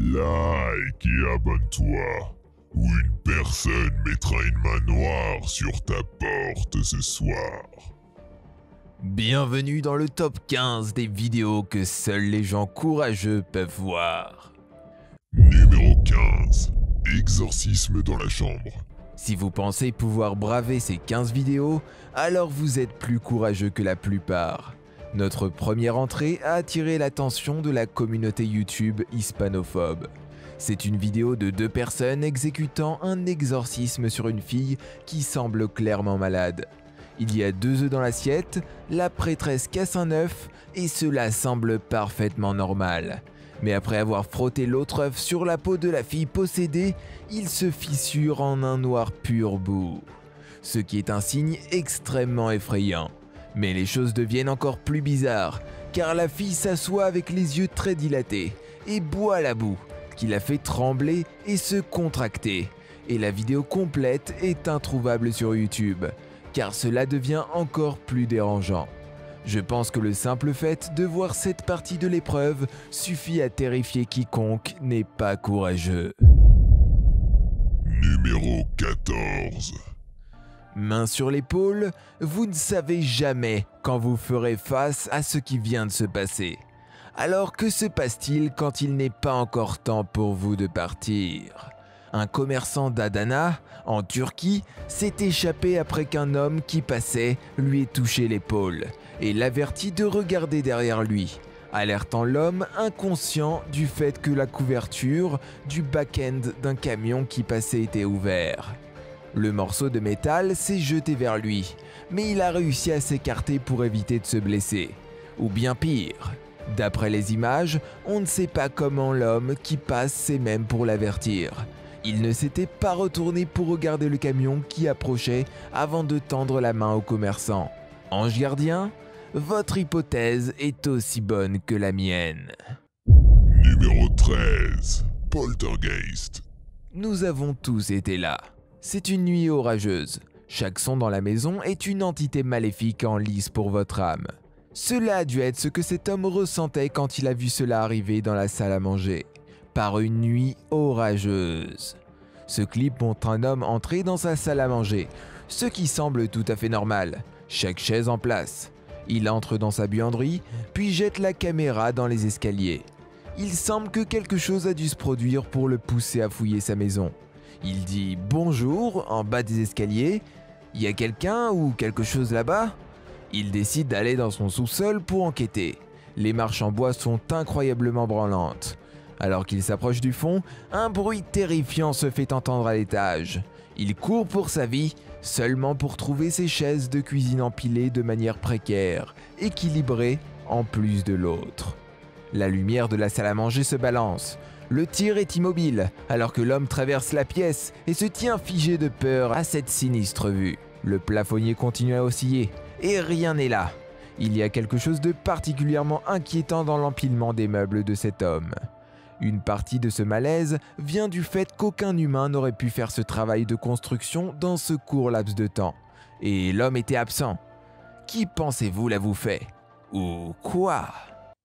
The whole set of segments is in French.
Like et abonne-toi, ou une personne mettra une main noire sur ta porte ce soir. Bienvenue dans le top 15 des vidéos que seuls les gens courageux peuvent voir. Numéro 15. Exorcisme dans la chambre. Si vous pensez pouvoir braver ces 15 vidéos, alors vous êtes plus courageux que la plupart. Notre première entrée a attiré l'attention de la communauté YouTube hispanophobe. C'est une vidéo de 2 personnes exécutant un exorcisme sur une fille qui semble clairement malade. Il y a 2 œufs dans l'assiette, la prêtresse casse un œuf et cela semble parfaitement normal. Mais après avoir frotté l'autre œuf sur la peau de la fille possédée, il se fissure en un noir pur boue. Ce qui est un signe extrêmement effrayant. Mais les choses deviennent encore plus bizarres, car la fille s'assoit avec les yeux très dilatés et boit la boue, qui la fait trembler et se contracter. Et la vidéo complète est introuvable sur YouTube, car cela devient encore plus dérangeant. Je pense que le simple fait de voir cette partie de l'épreuve suffit à terrifier quiconque n'est pas courageux. Numéro 14. Main sur l'épaule, vous ne savez jamais quand vous ferez face à ce qui vient de se passer. Alors que se passe-t-il quand il n'est pas encore temps pour vous de partir ? Un commerçant d'Adana, en Turquie, s'est échappé après qu'un homme qui passait lui ait touché l'épaule et l'avertit de regarder derrière lui, alertant l'homme inconscient du fait que la couverture du back-end d'un camion qui passait était ouvert. Le morceau de métal s'est jeté vers lui, mais il a réussi à s'écarter pour éviter de se blesser. Ou bien pire, d'après les images, on ne sait pas comment l'homme qui passe sait même pour l'avertir. Il ne s'était pas retourné pour regarder le camion qui approchait avant de tendre la main au commerçant. Ange gardien, votre hypothèse est aussi bonne que la mienne. Numéro 13. Poltergeist. Nous avons tous été là. C'est une nuit orageuse. Chaque son dans la maison est une entité maléfique en lice pour votre âme. Cela a dû être ce que cet homme ressentait quand il a vu cela arriver dans la salle à manger. Par une nuit orageuse. Ce clip montre un homme entrer dans sa salle à manger, ce qui semble tout à fait normal. Chaque chaise en place. Il entre dans sa buanderie, puis jette la caméra dans les escaliers. Il semble que quelque chose a dû se produire pour le pousser à fouiller sa maison. Il dit « bonjour » en bas des escaliers. « Y a quelqu'un ou quelque chose là-bas » Il décide d'aller dans son sous-sol pour enquêter. Les marches en bois sont incroyablement branlantes. Alors qu'il s'approche du fond, un bruit terrifiant se fait entendre à l'étage. Il court pour sa vie, seulement pour trouver ses chaises de cuisine empilées de manière précaire, équilibrées en plus de l'autre. La lumière de la salle à manger se balance. Le tir est immobile, alors que l'homme traverse la pièce et se tient figé de peur à cette sinistre vue. Le plafonnier continue à osciller, et rien n'est là. Il y a quelque chose de particulièrement inquiétant dans l'empilement des meubles de cet homme. Une partie de ce malaise vient du fait qu'aucun humain n'aurait pu faire ce travail de construction dans ce court laps de temps. Et l'homme était absent. Qui pensez-vous l'avoue fait ? Ou quoi ?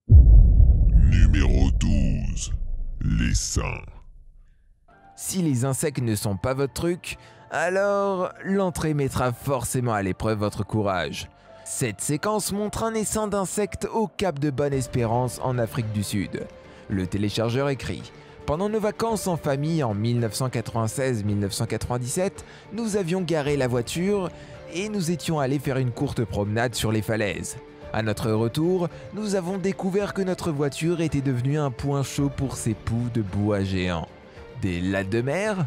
Numéro 12. Les seins. Si les insectes ne sont pas votre truc, alors l'entrée mettra forcément à l'épreuve votre courage. Cette séquence montre un essaim d'insectes au cap de Bonne-Espérance en Afrique du Sud. Le téléchargeur écrit « Pendant nos vacances en famille en 1996-1997, nous avions garé la voiture et nous étions allés faire une courte promenade sur les falaises. À notre retour, nous avons découvert que notre voiture était devenue un point chaud pour ces poux de bois géants. Des lattes de mer ?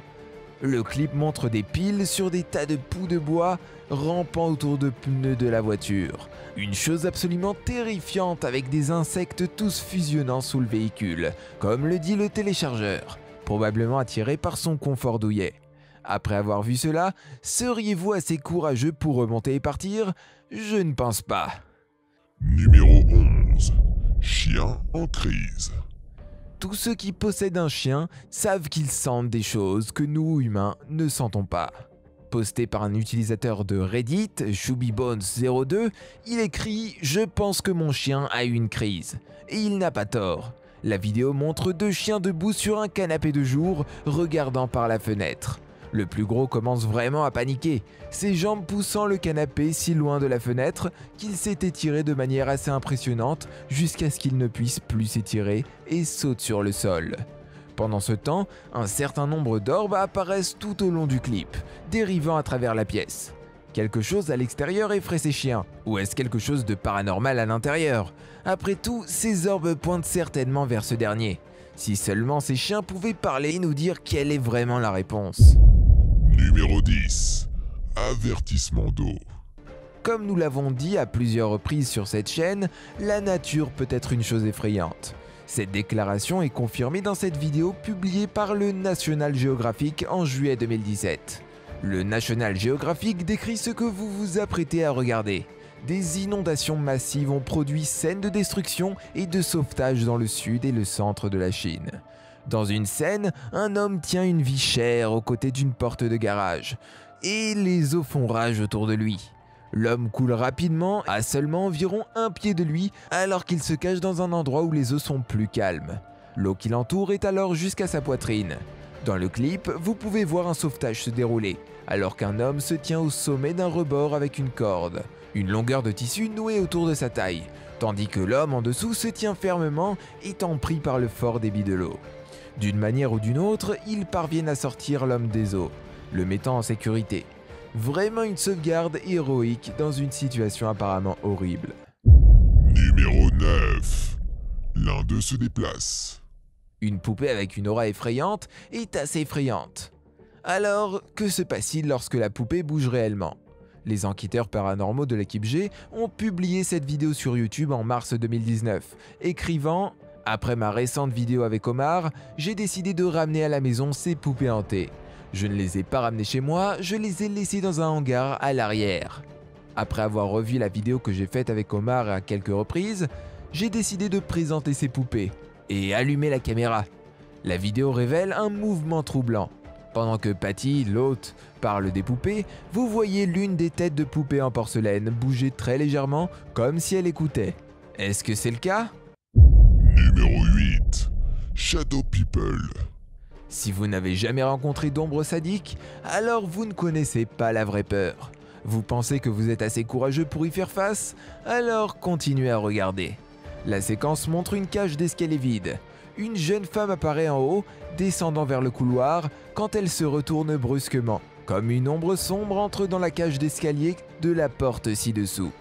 Le clip montre des piles sur des tas de poux de bois rampant autour de pneus de la voiture. Une chose absolument terrifiante avec des insectes tous fusionnant sous le véhicule, comme le dit le téléchargeur, probablement attiré par son confort douillet. Après avoir vu cela, seriez-vous assez courageux pour remonter et partir ? Je ne pense pas. Numéro 11. Chien en crise. Tous ceux qui possèdent un chien savent qu'ils sentent des choses que nous, humains, ne sentons pas. Posté par un utilisateur de Reddit, ShubiBones02, il écrit « Je pense que mon chien a eu une crise. » Et il n'a pas tort. La vidéo montre deux chiens debout sur un canapé de jour, regardant par la fenêtre. Le plus gros commence vraiment à paniquer, ses jambes poussant le canapé si loin de la fenêtre qu'il s'est étiré de manière assez impressionnante jusqu'à ce qu'il ne puisse plus s'étirer et saute sur le sol. Pendant ce temps, un certain nombre d'orbes apparaissent tout au long du clip, dérivant à travers la pièce. Quelque chose à l'extérieur effraie ces chiens, ou est-ce quelque chose de paranormal à l'intérieur? Après tout, ces orbes pointent certainement vers ce dernier. Si seulement ces chiens pouvaient parler et nous dire quelle est vraiment la réponse. Numéro 10. Avertissement d'eau. Comme nous l'avons dit à plusieurs reprises sur cette chaîne, la nature peut être une chose effrayante. Cette déclaration est confirmée dans cette vidéo publiée par le National Geographic en juillet 2017. Le National Geographic décrit ce que vous vous apprêtez à regarder. Des inondations massives ont produit scènes de destruction et de sauvetage dans le sud et le centre de la Chine. Dans une scène, un homme tient une vie chère aux côtés d'une porte de garage, et les eaux font rage autour de lui. L'homme coule rapidement à seulement environ 1 pied de lui alors qu'il se cache dans un endroit où les eaux sont plus calmes. L'eau qui l'entoure est alors jusqu'à sa poitrine. Dans le clip, vous pouvez voir un sauvetage se dérouler, alors qu'un homme se tient au sommet d'un rebord avec une corde, une longueur de tissu nouée autour de sa taille, tandis que l'homme en dessous se tient fermement, étant pris par le fort débit de l'eau. D'une manière ou d'une autre, ils parviennent à sortir l'homme des eaux, le mettant en sécurité. Vraiment une sauvegarde héroïque dans une situation apparemment horrible. Numéro 9. L'un d'eux se déplace. Une poupée avec une aura effrayante est assez effrayante. Alors, que se passe-t-il lorsque la poupée bouge réellement? Les enquêteurs paranormaux de l'équipe G ont publié cette vidéo sur YouTube en mars 2019, écrivant « Après ma récente vidéo avec Omar, j'ai décidé de ramener à la maison ces poupées hantées. Je ne les ai pas ramenées chez moi, je les ai laissées dans un hangar à l'arrière. Après avoir revu la vidéo que j'ai faite avec Omar à quelques reprises, j'ai décidé de présenter ces poupées et allumer la caméra. La vidéo révèle un mouvement troublant. Pendant que Patty, l'hôte, parle des poupées, vous voyez l'une des têtes de poupées en porcelaine bouger très légèrement comme si elle écoutait. Est-ce que c'est le cas? Numéro 8. Shadow People. Si vous n'avez jamais rencontré d'ombre sadique, alors vous ne connaissez pas la vraie peur. Vous pensez que vous êtes assez courageux pour y faire face? Alors continuez à regarder. La séquence montre une cage d'escalier vide. Une jeune femme apparaît en haut, descendant vers le couloir, quand elle se retourne brusquement, comme une ombre sombre entre dans la cage d'escalier de la porte ci-dessous.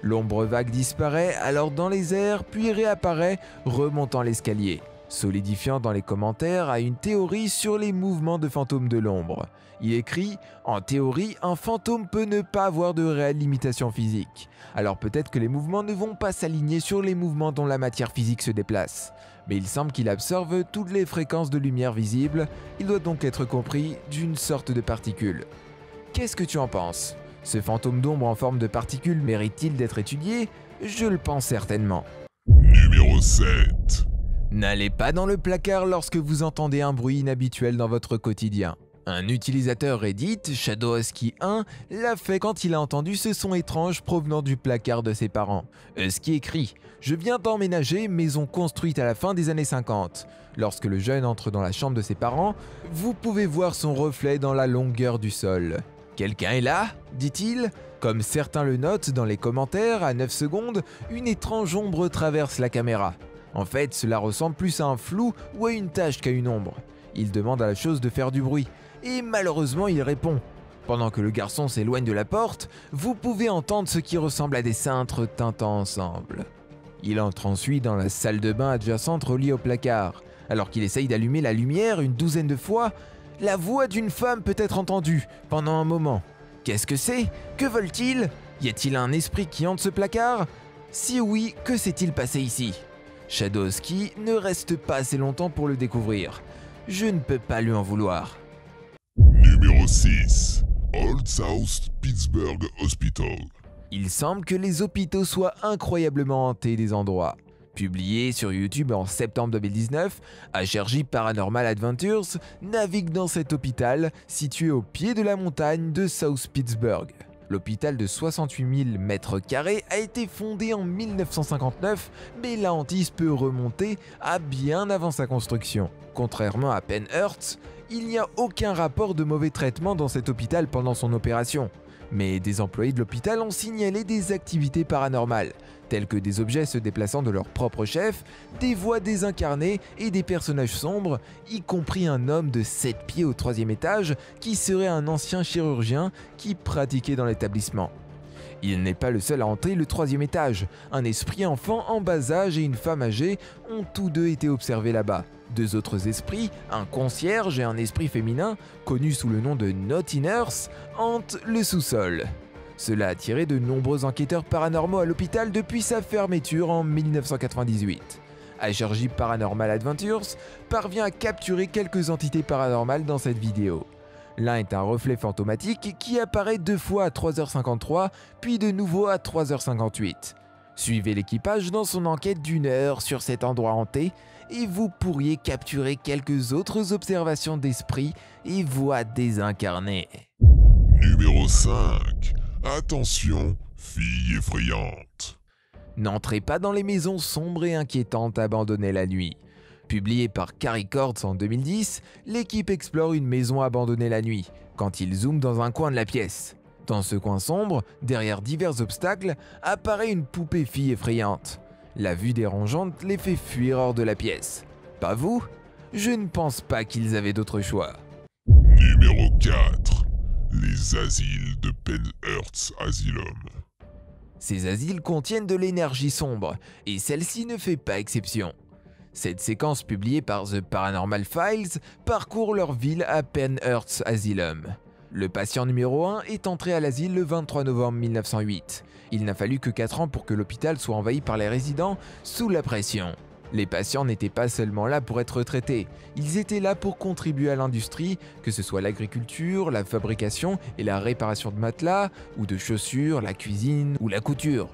L'ombre vague disparaît alors dans les airs, puis réapparaît, remontant l'escalier, solidifiant dans les commentaires à une théorie sur les mouvements de fantômes de l'ombre. Il écrit « En théorie, un fantôme peut ne pas avoir de réelle limitation physique. Alors peut-être que les mouvements ne vont pas s'aligner sur les mouvements dont la matière physique se déplace. Mais il semble qu'il absorbe toutes les fréquences de lumière visibles, il doit donc être compris d'une sorte de particule. Qu'est-ce que tu en penses? Ce fantôme d'ombre en forme de particule mérite-t-il d'être étudié? Je le pense certainement. Numéro 7. N'allez pas dans le placard lorsque vous entendez un bruit inhabituel dans votre quotidien. Un utilisateur Reddit, ShadowHusky1, l'a fait quand il a entendu ce son étrange provenant du placard de ses parents. Husky écrit « Je viens d'emménager, maison construite à la fin des années 50. Lorsque le jeune entre dans la chambre de ses parents, vous pouvez voir son reflet dans la longueur du sol. Quelqu'un est là ?» dit-il. Comme certains le notent dans les commentaires, à 9 secondes, une étrange ombre traverse la caméra. En fait, cela ressemble plus à un flou ou à une tache qu'à une ombre. Il demande à la chose de faire du bruit, et malheureusement il répond. Pendant que le garçon s'éloigne de la porte, vous pouvez entendre ce qui ressemble à des cintres tintant ensemble. Il entre ensuite dans la salle de bain adjacente reliée au placard. Alors qu'il essaye d'allumer la lumière une douzaine de fois, la voix d'une femme peut être entendue pendant un moment. Qu'est-ce que c'est? Que veulent-ils? Y a-t-il un esprit qui hante ce placard? Si oui, que s'est-il passé ici? ShadowHusky ne reste pas assez longtemps pour le découvrir. Je ne peux pas lui en vouloir. Numéro 6. Old South Pittsburgh Hospital. Il semble que les hôpitaux soient incroyablement hantés des endroits. Publié sur YouTube en septembre 2019, HRJ Paranormal Adventures navigue dans cet hôpital situé au pied de la montagne de South Pittsburgh. L'hôpital de 68 000 m² a été fondé en 1959, mais la hantise peut remonter à bien avant sa construction. Contrairement à Penhurst, il n'y a aucun rapport de mauvais traitement dans cet hôpital pendant son opération. Mais des employés de l'hôpital ont signalé des activités paranormales, telles que des objets se déplaçant de leur propre chef, des voix désincarnées et des personnages sombres, y compris un homme de 7 pieds au 3e étage qui serait un ancien chirurgien qui pratiquait dans l'établissement. Il n'est pas le seul à hanter le 3e étage. Un esprit enfant en bas âge et une femme âgée ont tous deux été observés là-bas. 2 autres esprits, un concierge et un esprit féminin, connus sous le nom de Naughty Nurse, hantent le sous-sol. Cela a attiré de nombreux enquêteurs paranormaux à l'hôpital depuis sa fermeture en 1998. HRJ Paranormal Adventures parvient à capturer quelques entités paranormales dans cette vidéo. L'un est un reflet fantomatique qui apparaît 2 fois à 3h53, puis de nouveau à 3h58. Suivez l'équipage dans son enquête d'1 heure sur cet endroit hanté et vous pourriez capturer quelques autres observations d'esprits et voix désincarnées. Numéro 5. Attention, fille effrayante. N'entrez pas dans les maisons sombres et inquiétantes abandonnées la nuit. Publié par Carrie Cords en 2010, l'équipe explore une maison abandonnée la nuit, quand ils zooment dans un coin de la pièce. Dans ce coin sombre, derrière divers obstacles, apparaît une poupée fille effrayante. La vue dérangeante les fait fuir hors de la pièce. Pas vous? Je ne pense pas qu'ils avaient d'autre choix. Numéro 4. Les asiles de Penhurst Asylum. Ces asiles contiennent de l'énergie sombre, et celle-ci ne fait pas exception. Cette séquence publiée par The Paranormal Files parcourt leur ville à Penhurst Asylum. Le patient numéro 1 est entré à l'asile le 23 novembre 1908. Il n'a fallu que 4 ans pour que l'hôpital soit envahi par les résidents sous la pression. Les patients n'étaient pas seulement là pour être traités, ils étaient là pour contribuer à l'industrie, que ce soit l'agriculture, la fabrication et la réparation de matelas, ou de chaussures, la cuisine ou la couture.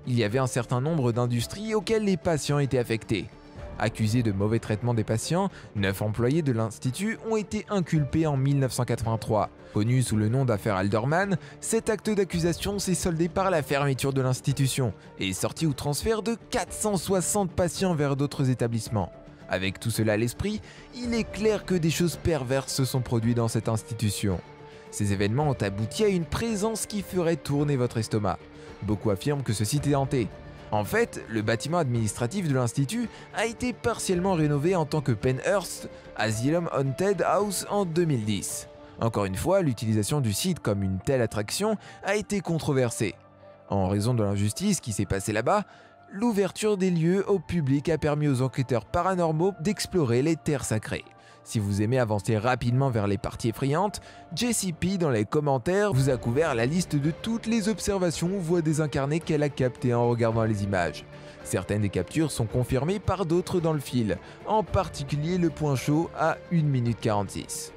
Il y avait un certain nombre d'industries auxquelles les patients étaient affectés. Accusés de mauvais traitement des patients, 9 employés de l'Institut ont été inculpés en 1983. Connu sous le nom d'affaire Alderman, cet acte d'accusation s'est soldé par la fermeture de l'institution et sorti ou transfert de 460 patients vers d'autres établissements. Avec tout cela à l'esprit, il est clair que des choses perverses se sont produites dans cette institution. Ces événements ont abouti à une présence qui ferait tourner votre estomac. Beaucoup affirment que ce site est hanté. En fait, le bâtiment administratif de l'Institut a été partiellement rénové en tant que Penhurst Asylum Haunted House en 2010. Encore une fois, l'utilisation du site comme une telle attraction a été controversée. En raison de l'injustice qui s'est passée là-bas, l'ouverture des lieux au public a permis aux enquêteurs paranormaux d'explorer les terres sacrées. Si vous aimez avancer rapidement vers les parties effrayantes, JCP dans les commentaires vous a couvert la liste de toutes les observations ou voix désincarnées qu'elle a captées en regardant les images. Certaines des captures sont confirmées par d'autres dans le fil, en particulier le point chaud à 1 minute 46.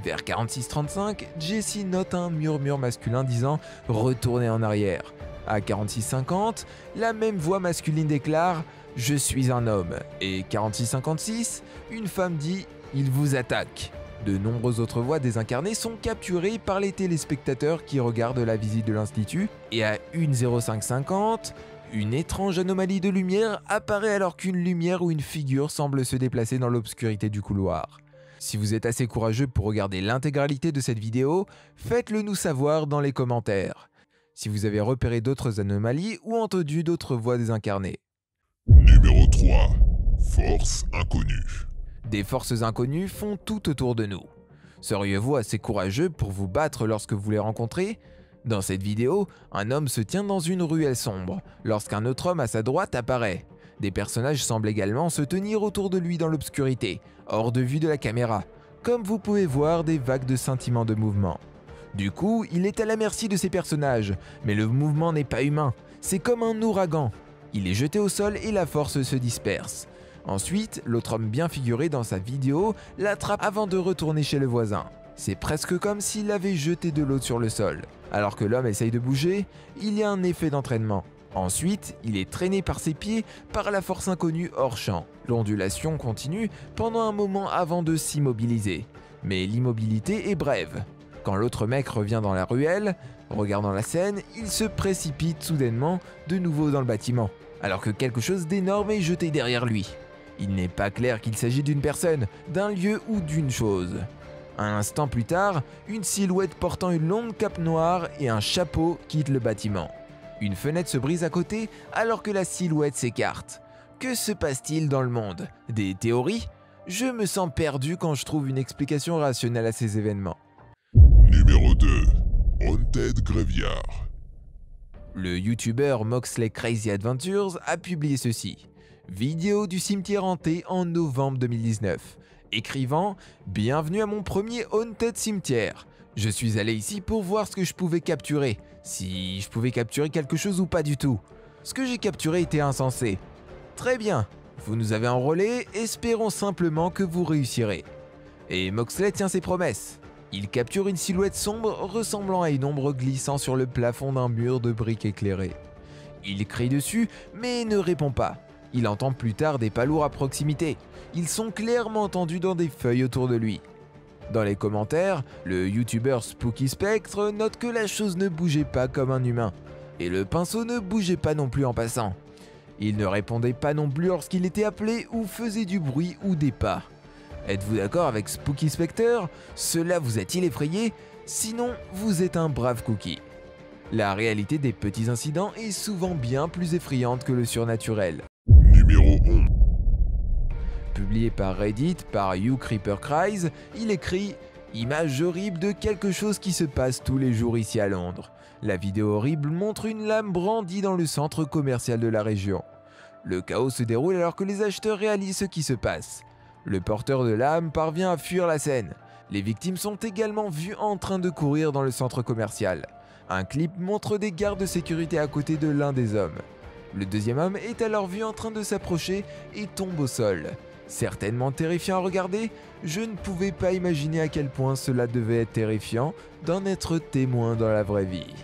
Vers 46:35, Jessie note un murmure masculin disant « Retournez en arrière ». À 46:50, la même voix masculine déclare « Je suis un homme » et 46:56, une femme dit « Il vous attaque ». De nombreuses autres voix désincarnées sont capturées par les téléspectateurs qui regardent la visite de l'Institut et à 1:05:50, une étrange anomalie de lumière apparaît alors qu'une lumière ou une figure semble se déplacer dans l'obscurité du couloir. Si vous êtes assez courageux pour regarder l'intégralité de cette vidéo, faites-le nous savoir dans les commentaires. Si vous avez repéré d'autres anomalies ou entendu d'autres voix désincarnées. Numéro 3. Force inconnue. Des forces inconnues font tout autour de nous. Seriez-vous assez courageux pour vous battre lorsque vous les rencontrez? Dans cette vidéo, un homme se tient dans une ruelle sombre, lorsqu'un autre homme à sa droite apparaît. Des personnages semblent également se tenir autour de lui dans l'obscurité, hors de vue de la caméra, comme vous pouvez voir des vagues de scintillements de mouvement. Du coup, il est à la merci de ces personnages, mais le mouvement n'est pas humain, c'est comme un ouragan. Il est jeté au sol et la force se disperse. Ensuite, l'autre homme bien figuré dans sa vidéo l'attrape avant de retourner chez le voisin. C'est presque comme s'il avait jeté de l'eau sur le sol. Alors que l'homme essaye de bouger, il y a un effet d'entraînement. Ensuite, il est traîné par ses pieds par la force inconnue hors champ. L'ondulation continue pendant un moment avant de s'immobiliser. Mais l'immobilité est brève. Quand l'autre mec revient dans la ruelle, regardant la scène, il se précipite soudainement de nouveau dans le bâtiment, alors que quelque chose d'énorme est jeté derrière lui. Il n'est pas clair qu'il s'agit d'une personne, d'un lieu ou d'une chose. Un instant plus tard, une silhouette portant une longue cape noire et un chapeau quitte le bâtiment. Une fenêtre se brise à côté alors que la silhouette s'écarte. Que se passe-t-il dans le monde? Des théories? Je me sens perdu quand je trouve une explication rationnelle à ces événements. Numéro 2. Haunted Graveyard. Le youtubeur Moxley Crazy Adventures a publié ceci. Vidéo du cimetière hanté en novembre 2019. Écrivant « Bienvenue à mon premier Haunted Cimetière. Je suis allé ici pour voir ce que je pouvais capturer. Si je pouvais capturer quelque chose ou pas du tout. Ce que j'ai capturé était insensé. Très bien, vous nous avez enrôlés, espérons simplement que vous réussirez. » Et Moxley tient ses promesses. Il capture une silhouette sombre ressemblant à une ombre glissant sur le plafond d'un mur de briques éclairées. Il crie dessus, mais ne répond pas. Il entend plus tard des pas lourds à proximité. Ils sont clairement entendus dans des feuilles autour de lui. Dans les commentaires, le youtubeur Spooky Spectre note que la chose ne bougeait pas comme un humain. Et le pinceau ne bougeait pas non plus en passant. Il ne répondait pas non plus lorsqu'il était appelé ou faisait du bruit ou des pas. Êtes-vous d'accord avec Spooky Spectre? Cela vous a-t-il effrayé? Sinon, vous êtes un brave cookie. La réalité des petits incidents est souvent bien plus effrayante que le surnaturel. Numéro 11. Publié par Reddit par You Creeper Cries, il écrit « Image horrible de quelque chose qui se passe tous les jours ici à Londres. La vidéo horrible montre une lame brandie dans le centre commercial de la région. Le chaos se déroule alors que les acheteurs réalisent ce qui se passe. Le porteur de lame parvient à fuir la scène. Les victimes sont également vues en train de courir dans le centre commercial. Un clip montre des gardes de sécurité à côté de l'un des hommes. Le deuxième homme est alors vu en train de s'approcher et tombe au sol. Certainement terrifiant à regarder, je ne pouvais pas imaginer à quel point cela devait être terrifiant d'en être témoin dans la vraie vie.